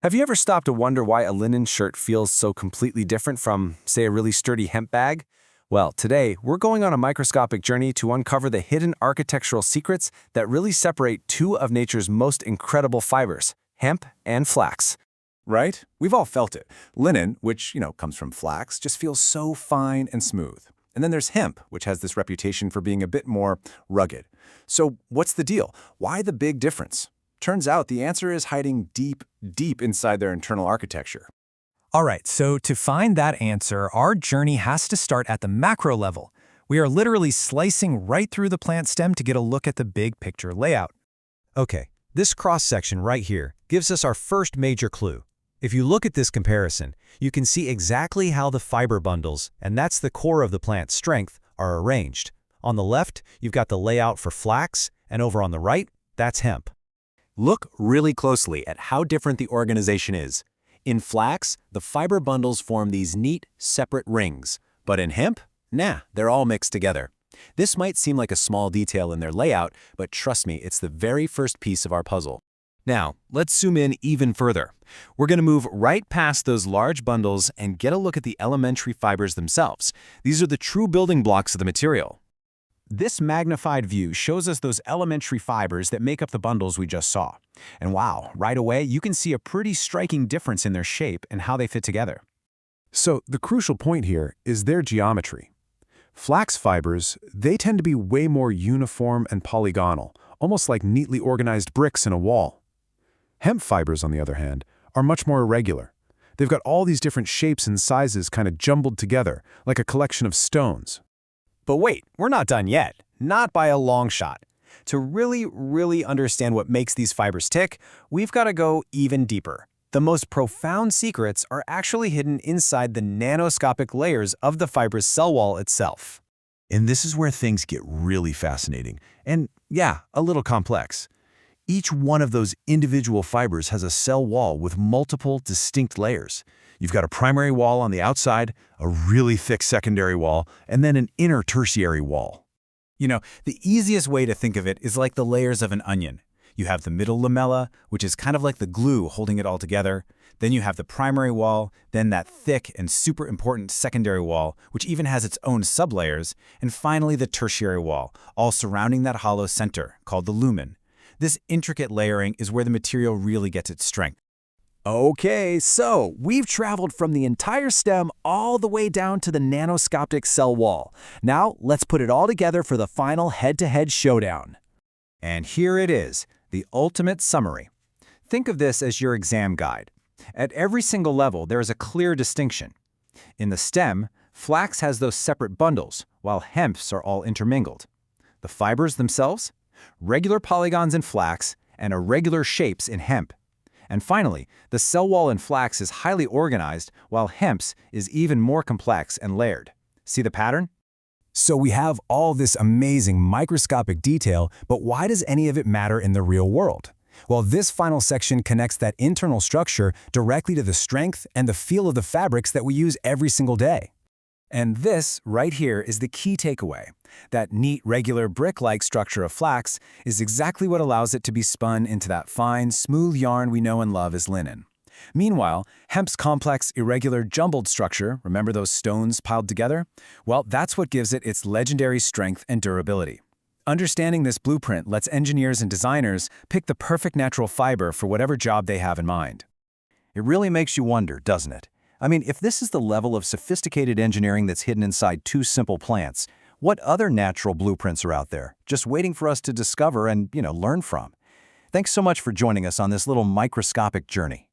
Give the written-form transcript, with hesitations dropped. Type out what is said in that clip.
Have you ever stopped to wonder why a linen shirt feels so completely different from, say, a really sturdy hemp bag? Well, today, we're going on a microscopic journey to uncover the hidden architectural secrets that really separate two of nature's most incredible fibers, hemp and flax. Right? We've all felt it. Linen, which, comes from flax, just feels so fine and smooth. And then there's hemp, which has this reputation for being a bit more rugged. So what's the deal? Why the big difference? Turns out the answer is hiding deep, deep inside their internal architecture. All right, so to find that answer, our journey has to start at the macro level. We are literally slicing right through the plant stem to get a look at the big picture layout. Okay, this cross-section right here gives us our first major clue. If you look at this comparison, you can see exactly how the fiber bundles, and that's the core of the plant's strength, are arranged. On the left, you've got the layout for flax, and over on the right, that's hemp. Look really closely at how different the organization is. In flax, the fiber bundles form these neat, separate rings. But in hemp, they're all mixed together. This might seem like a small detail in their layout, but trust me, it's the very first piece of our puzzle. Now, let's zoom in even further. We're going to move right past those large bundles and get a look at the elementary fibers themselves. These are the true building blocks of the material. This magnified view shows us those elementary fibers that make up the bundles we just saw. And wow, right away, you can see a pretty striking difference in their shape and how they fit together. So the crucial point here is their geometry. Flax fibers, they tend to be way more uniform and polygonal, almost like neatly organized bricks in a wall. Hemp fibers, on the other hand, are much more irregular. They've got all these different shapes and sizes kind of jumbled together, like a collection of stones. But wait, we're not done yet. Not by a long shot. To really understand what makes these fibers tick, we've got to go even deeper. The most profound secrets are actually hidden inside the nanoscopic layers of the fiber's cell wall itself. And this is where things get really fascinating and, a little complex. Each one of those individual fibers has a cell wall with multiple distinct layers. You've got a primary wall on the outside, a really thick secondary wall, and then an inner tertiary wall. The easiest way to think of it is like the layers of an onion. You have the middle lamella, which is kind of like the glue holding it all together. Then you have the primary wall, then that thick and super important secondary wall, which even has its own sublayers, and finally the tertiary wall, all surrounding that hollow center, called the lumen. This intricate layering is where the material really gets its strength. Okay, so we've traveled from the entire stem all the way down to the nanoscopic cell wall. Now, let's put it all together for the final head-to-head showdown. And here it is, the ultimate summary. Think of this as your exam guide. At every single level, there is a clear distinction. In the stem, flax has those separate bundles, while hemps are all intermingled. The fibers themselves? Regular polygons in flax and irregular shapes in hemp. And finally, the cell wall in flax is highly organized, while hemp's is even more complex and layered. See the pattern? So we have all this amazing microscopic detail, but why does any of it matter in the real world? Well, this final section connects that internal structure directly to the strength and the feel of the fabrics that we use every single day. And this, right here, is the key takeaway. That neat, regular, brick-like structure of flax is exactly what allows it to be spun into that fine, smooth yarn we know and love as linen. Meanwhile, hemp's complex, irregular, jumbled structure, remember those stones piled together? Well, that's what gives it its legendary strength and durability. Understanding this blueprint lets engineers and designers pick the perfect natural fiber for whatever job they have in mind. It really makes you wonder, doesn't it? I mean, if this is the level of sophisticated engineering that's hidden inside two simple plants, what other natural blueprints are out there, just waiting for us to discover and, learn from? Thanks so much for joining us on this little microscopic journey.